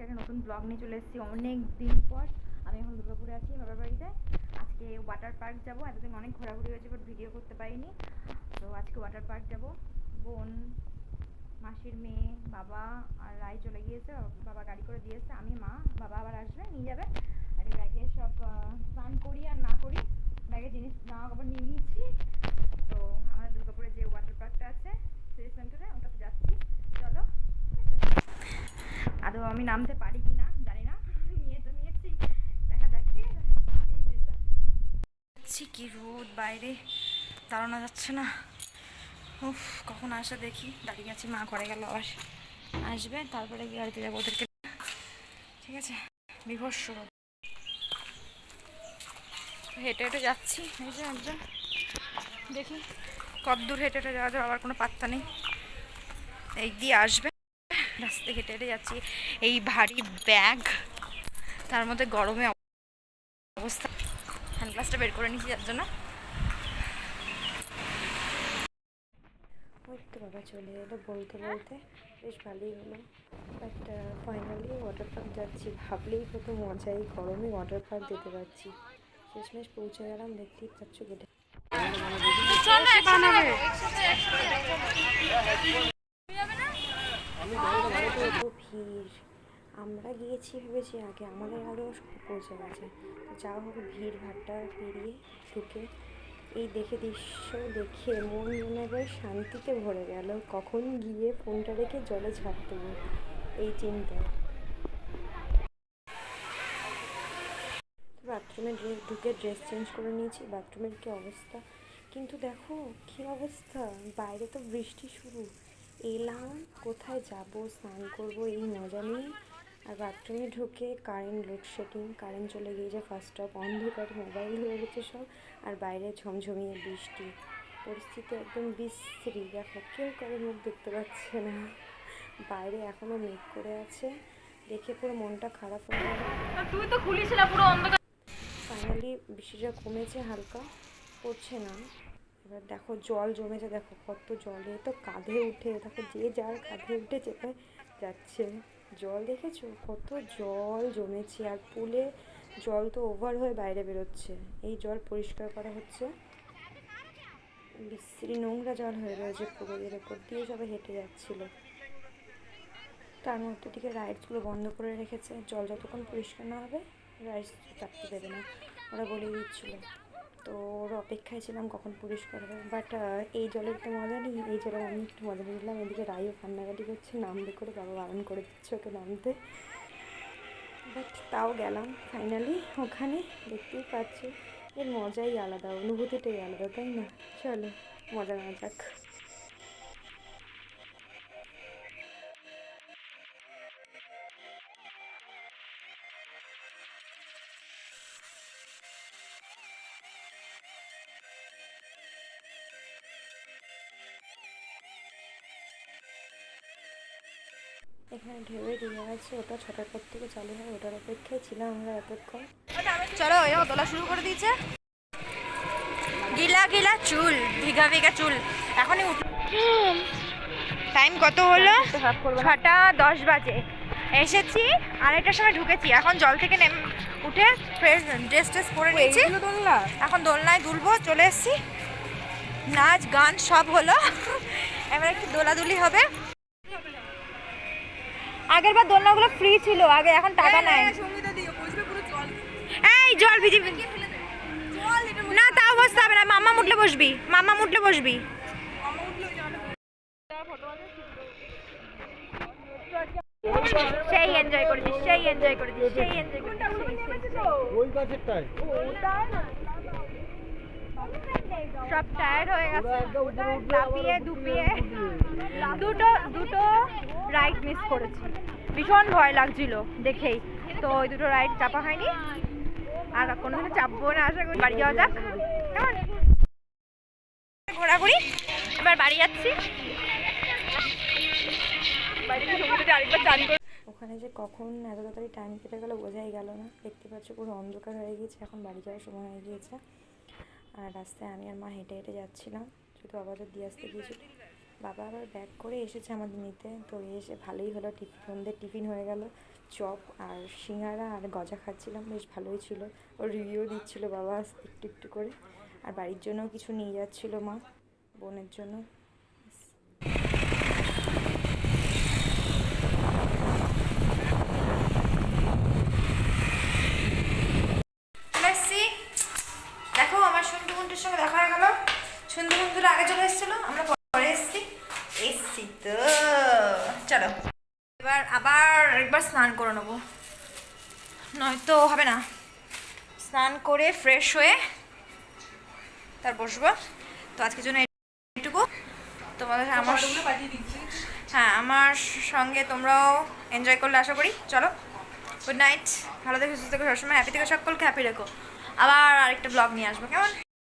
আজকে একটা নতুন ব্লগ নিয়ে চলে এসেছি অনেক দিন পর। আমি এখন দুর্গাপুরে আছি বাবার বাড়িতে। আজকে ওয়াটার পার্ক যাবো। এতদিন অনেক ঘোরাঘুরি হয়েছে, বাট ভিডিও করতে পারিনি। তো আজকে ওয়াটার পার্ক যাবো। বোন, মাসির মেয়ে, বাবা আর রাই চলে গিয়েছে। বাবা গাড়ি করে দিয়েছে, আমি, মা, বাবা আবার আসবে, নিয়ে যাবে। আর এই ব্যাগে সব স্নান করি আর না করি ব্যাগে জিনিস জামা কাপড় নিয়ে নিয়েছি। তো আমাদের দুর্গাপুরে যে ওয়াটার পার্কটা আছে সিটি সেন্টারে, ওটাতে যাচ্ছি। চলো। আদৌ আমি নামতে পারি কি না জানি না, নিয়ে তো নিয়েছি, দেখা যাক। ঠিক আছে, কি রোদ বাইরে, দাঁড়ানো যাচ্ছে না। উফ, কখন আসে দেখি। দাঁড়িয়ে আছি, মা ঘরে গেল, আবার আসবে, তারপরে গাড়িতে যাবো ওদেরকে। ঠিক আছে, বিভৎস রোদ। হেঁটে হেঁটে যাচ্ছি, এই যে একজন, দেখি কত দূর হেঁটে হেঁটে যাওয়া যাবে, আবার কোনো পাত্তা নেই। এই দিয়ে আসবে, রাস্তায় হেঁটে হেঁটে যাচ্ছি। এই ভারী ব্যাগ, তার মধ্যে গরমে অবস্থা। হ্যান্ড গ্লাসটা বের করে নিয়েছি যার জন্য। ওই তো বাবা চলে এলো বলতে বলতে, বেশ ভালোই হলো। বাট ফাইনালি ওয়াটার পার্ক যাচ্ছি, ভাবলেই কত মজা। এই গরমে ওয়াটার পার্ক যেতে পারছি। শেষমেশ পৌঁছে গেলাম, দেখতেই পাচ্ছ গেটে। এত ভিড়, আমরা গিয়েছি ভেবেছি আগে, আমাদের আগেও সব পৌঁছে গেছে। তো যা হোক, ভিড় ভাট্টা পেরিয়ে ঢুকে এই দেখে দৃশ্য দেখে মন মনে হয় শান্তিতে ভরে গেল। কখন গিয়ে ফোনটা রেখে জলে ঝাঁপ দেবো, এই চিন্তায়। বাথরুমে ঢুকে ড্রেস চেঞ্জ করে নিয়েছি। বাথরুমের কী অবস্থা, কিন্তু দেখো কী অবস্থা, বাইরে তো বৃষ্টি শুরু। এলাম, কোথায় যাব, স্নান করব, এই মজা নেই। আর বাথরুমে ঢুকে কারেন্ট লোডশেডিং, কারেন্ট চলে গিয়েছে ফার্স্ট অফ, অন্ধকার, মোবাইল ধরে গেছে সব। আর বাইরে ঝমঝমিয়ে বৃষ্টি, পরিস্থিতি একদম বিশ্রী। দেখো কেউ কারো মুখ দেখতে পাচ্ছে না, বাইরে এখনও মেঘ করে আছে, দেখে পুরো মনটা খারাপ হয়ে গেল। তুই তো খুলিস না পুরো অন্ধকার। ফাইনালি বৃষ্টিটা কমেছে, হালকা পড়ছে না। এবার দেখো জল জমেছে, দেখো কত জলে তো কাঁধে উঠে, দেখো যে যার কাঁধে উঠে চেপে যাচ্ছে। জল দেখেছো কত জল জমেছে, আর পুলে জল তো ওভার হয়ে বাইরে বেরোচ্ছে। এই জল পরিষ্কার করা হচ্ছে, বিশ্রী নোংরা জল হয়ে রয়েছে পুকুরের ওপর দিয়ে, সবাই হেঁটে যাচ্ছিলো। তার মধ্যে থেকে রাইডসগুলো বন্ধ করে রেখেছে, জল যতক্ষণ পরিষ্কার না হবে রাইডস চাপতে দেবে না, ওরা বলে দিচ্ছিলো। তো ওর অপেক্ষায় ছিলাম কখন পরিষ্কার হবে। বাট এই জলের তো মজা নেই, এই জলের আমি একটু মজা নিলাম। এদিকে রাইও কান্নাকাটি করছে, নামবে করে, বাবা বারণ করে দিচ্ছে ওকে নামতে। বাট তাও গেলাম ফাইনালি ওখানে। দেখতেই পাচ্ছি এর মজাই আলাদা, অনুভূতিটাই আলাদা, তাই না? চলো মজা নেওয়া যাক। এখানে ঢেউয়ে দিয়ে আছে, ওটা 6টার পর থেকে চালু হয়, ওটার অপেক্ষায় ছিলাম আমরা এতক্ষণ। চলো, এও তোলা শুরু করে দিয়েছে। গিলা গিলা চুল, ভিগা ভিগা চুল। এখনই টাইম কত হলো? 6টা 10 বাজে। এসেছি, আড়াইটার সময় ঢুকেছি। এখন জল থেকে উঠে ফ্রেশ ড্রেস ট্রেস পরে নিয়েছি। এখন দোলনায় দুলবো, চলে এসেছি। নাচ গান সব হলো, এবার একটু দোলাদুলি হবে। আগের বার দোলনাগুলো ফ্রি ছিল আগে, এখন টাকা নেয়। এই জল ভিজি না, তাও বসতে হবে না, মাম্মা মুটলে বসবি, মাম্মা মুটলে বসবি। সেই এনজয় করেছিস, সেই এনজয় করেছিস, সেই এনজয় করেছিস। ওই গাছেরটাই সব টায়ার্ড হয়ে গেছে, লাফিয়ে দুপিয়ে দুটো দুটো রাইড মিস করেছি। ভীষণ ভয় লাগছিল দেখেই, তো ওই দুটো রাইড চাপা হয়নি, আর কোনোদিনও চাপবো না। আশা করি বাড়ি যাওয়া যাক, কেমন ঘোরাঘুরি। এবার বাড়ি যাচ্ছি। ওখানে যে কখন এত তাড়াতাড়ি টাইম কেটে গেলো বোঝাই গেল না। দেখতে পাচ্ছ পুরো অন্ধকার হয়ে গিয়েছে, এখন বাড়ি যাওয়ার সময় হয়ে গিয়েছে। আর রাস্তায় আমি আর মা হেঁটে হেঁটে যাচ্ছিলাম, শুধু বাবা তো দিয়ে আসতে গিয়েছিল। বাবা আবার ব্যাগ করে এসেছে আমাদের নিতে, তো এসে ভালোই হলো, সন্ধ্যের টিফিন হয়ে গেল। চপ আর সিঙ্গারা আর গজা খাচ্ছিলাম, বেশ ভালোই ছিল। ওর রিভিউ দিচ্ছিল বাবা একটু একটু করে। আর বাড়ির জন্যও কিছু নিয়ে যাচ্ছিল মা, বোনের জন্য। দেখো আমার সন্ধু বন্ধুর সঙ্গে দেখা হয়ে গেল। সন্ধু বন্ধুরা আগে চলে এসেছিলো, আমরা পরে এসছি তো চলো এবার আবার একবার স্নান করে নেবো, নয়তো হবে না। স্নান করে ফ্রেশ হয়ে তার বসবো। তো আজকের জন্য এইটুকু। তোমাদের হ্যাঁ আমার সঙ্গে তোমরাও এনজয় করলে আশা করি। চলো, গুড নাইট, ভালো থেকো, সুস্থ থেকো, সবসময় হ্যাপি থেকো, সকলকে হ্যাপি রেখো। আবার আরেকটা ব্লগ নিয়ে আসবো, কেমন?